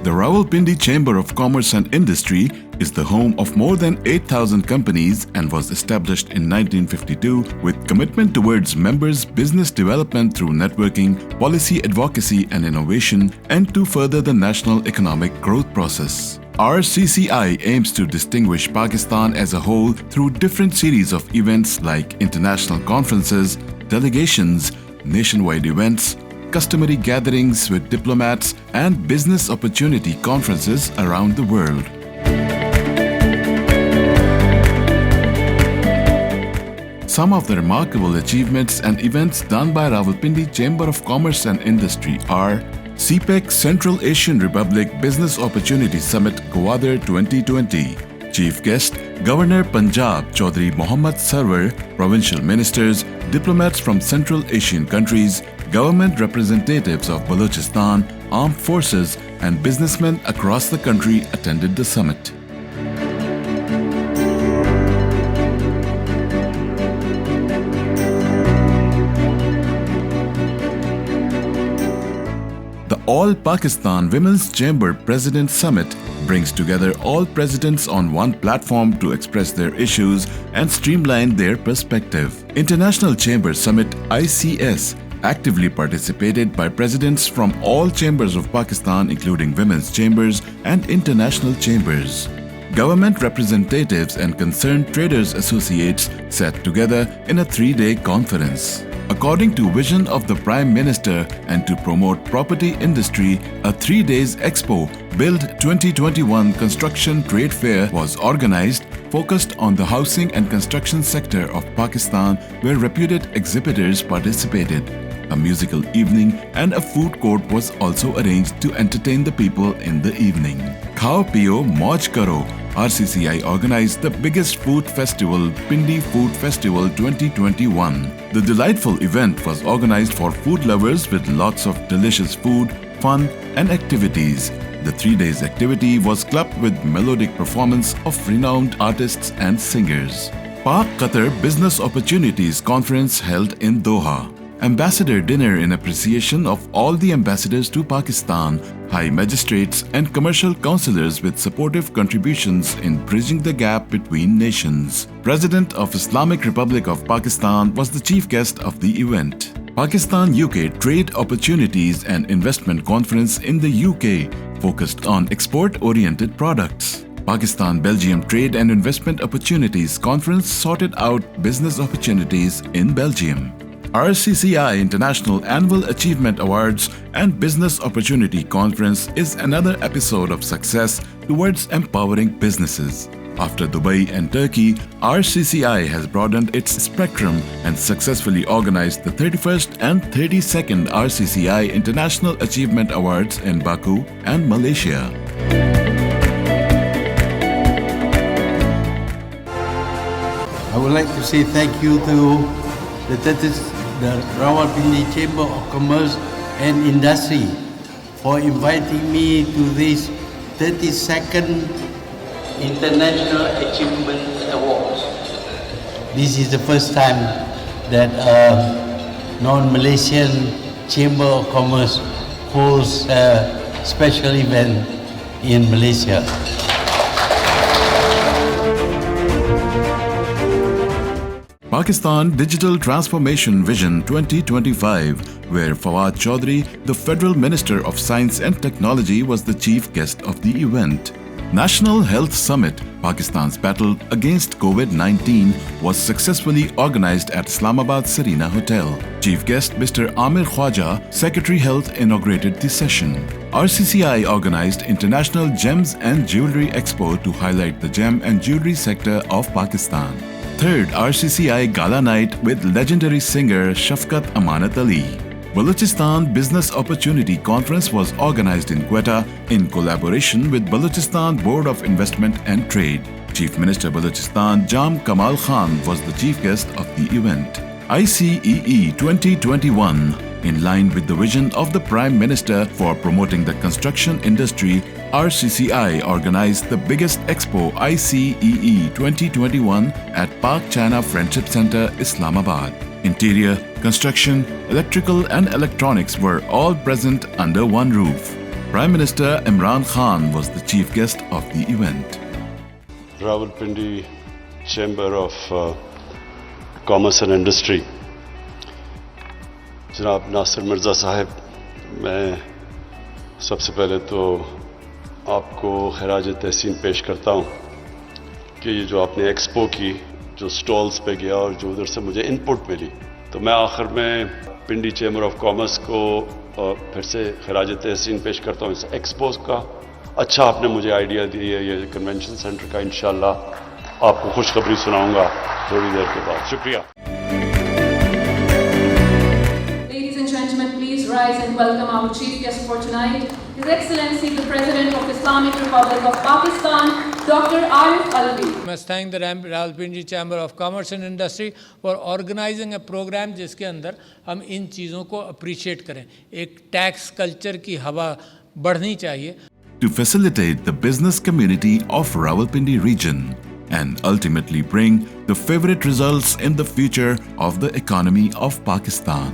The Rawalpindi Chamber of Commerce and Industry is the home of more than 8,000 companies and was established in 1952 with commitment towards members' business development through networking, policy advocacy and innovation, and to further the national economic growth process. RCCI aims to distinguish Pakistan as a whole through different series of events like international conferences, delegations, nationwide events, customary gatherings with diplomats, and business opportunity conferences around the world. Some of the remarkable achievements and events done by Rawalpindi Chamber of Commerce and Industry are CPEC Central Asian Republic Business Opportunity Summit Gwadar 2020. Chief guest, Governor Punjab Chaudhry Mohammad Sarwar, provincial ministers, diplomats from Central Asian countries, government representatives of Balochistan, armed forces, and businessmen across the country attended the summit. The All Pakistan Women's Chamber President Summit brings together all presidents on one platform to express their issues and streamline their perspective. International Chamber Summit ICS actively participated by presidents from all chambers of Pakistan, including women's chambers and international chambers. Government representatives and concerned traders associates sat together in a 3-day conference. According to vision of the Prime Minister and to promote property industry, a 3 days Expo Build 2021 Construction Trade Fair was organized, focused on the housing and construction sector of Pakistan, where reputed exhibitors participated. A musical evening and a food court was also arranged to entertain the people in the evening. Khao Piyo Mauj Karo, RCCI organized the biggest food festival, Pindi Food Festival 2021. The delightful event was organized for food lovers with lots of delicious food, fun and activities. The 3 days activity was clubbed with melodic performance of renowned artists and singers. Pak Qatar Business Opportunities Conference held in Doha. Ambassador dinner in appreciation of all the ambassadors to Pakistan, high magistrates and commercial councillors with supportive contributions in bridging the gap between nations. President of Islamic Republic of Pakistan was the chief guest of the event. Pakistan-UK Trade Opportunities and Investment Conference in the UK focused on export-oriented products. Pakistan-Belgium Trade and Investment Opportunities Conference sorted out business opportunities in Belgium. RCCI International Annual Achievement Awards and Business Opportunity Conference is another episode of success towards empowering businesses. After Dubai and Turkey, RCCI has broadened its spectrum and successfully organized the 31st and 32nd RCCI International Achievement Awards in Baku and Malaysia. I would like to say thank you to the Rawalpindi Chamber of Commerce and Industry for inviting me to this 32nd International Achievement Awards. This is the first time that a non-Malaysian Chamber of Commerce holds a special event in Malaysia. Pakistan Digital Transformation Vision 2025, where Fawad Chaudhry, the Federal Minister of Science and Technology, was the chief guest of the event. National Health Summit, Pakistan's battle against COVID-19, was successfully organized at Islamabad Serena Hotel. Chief guest Mr. Amir Khwaja, Secretary Health, inaugurated the session. RCCI organized International Gems and Jewelry Expo to highlight the gem and jewelry sector of Pakistan. Third RCCI Gala Night with legendary singer Shafqat Amanat Ali. Balochistan Business Opportunity Conference was organized in Quetta in collaboration with Balochistan Board of Investment and Trade. Chief Minister Balochistan Jam Kamal Khan was the chief guest of the event. ICEE 2021. In line with the vision of the Prime Minister for promoting the construction industry, RCCI organized the biggest expo ICEE 2021 at Pak China Friendship Center, Islamabad. Interior, construction, electrical and electronics were all present under one roof. Prime Minister Imran Khan was the chief guest of the event. Rawalpindi Chamber of Commerce and Industry. جناب ناصر مرزا صاحب، میں سب سے پہلے تو آپ کو خراج تحسین پیش کرتا ہوں کہ یہ جو آپ نے ایکسپو کی، جو سٹالز پہ گیا اور جو ادھر سے مجھے ان پٹ ملی، تو میں آخر میں پنڈی چیمبر آف کامرس کو پھر سے خراج تحسین پیش کرتا ہوں اس ایکسپوز کا. اچھا آپ نے مجھے آئیڈیا دی ہے یہ کنونشن سینٹر کا. انشاءاللہ آپ کو خوشخبری سناؤں گا تھوڑی دیر کے بعد. شکریہ. Please rise and welcome our chief guest for tonight, His Excellency the President of Islamic Republic of Pakistan, Dr. Arif Alvi. I must thank the Rawalpindi Chamber of Commerce and Industry for organizing a program جس کے اندر ہم ان چیزوں کو appreciate کریں. ایک tax culture کی ہوا بڑھنی چاہیے. To facilitate the business community of Rawalpindi region and ultimately bring the favorite results in the future of the economy of Pakistan.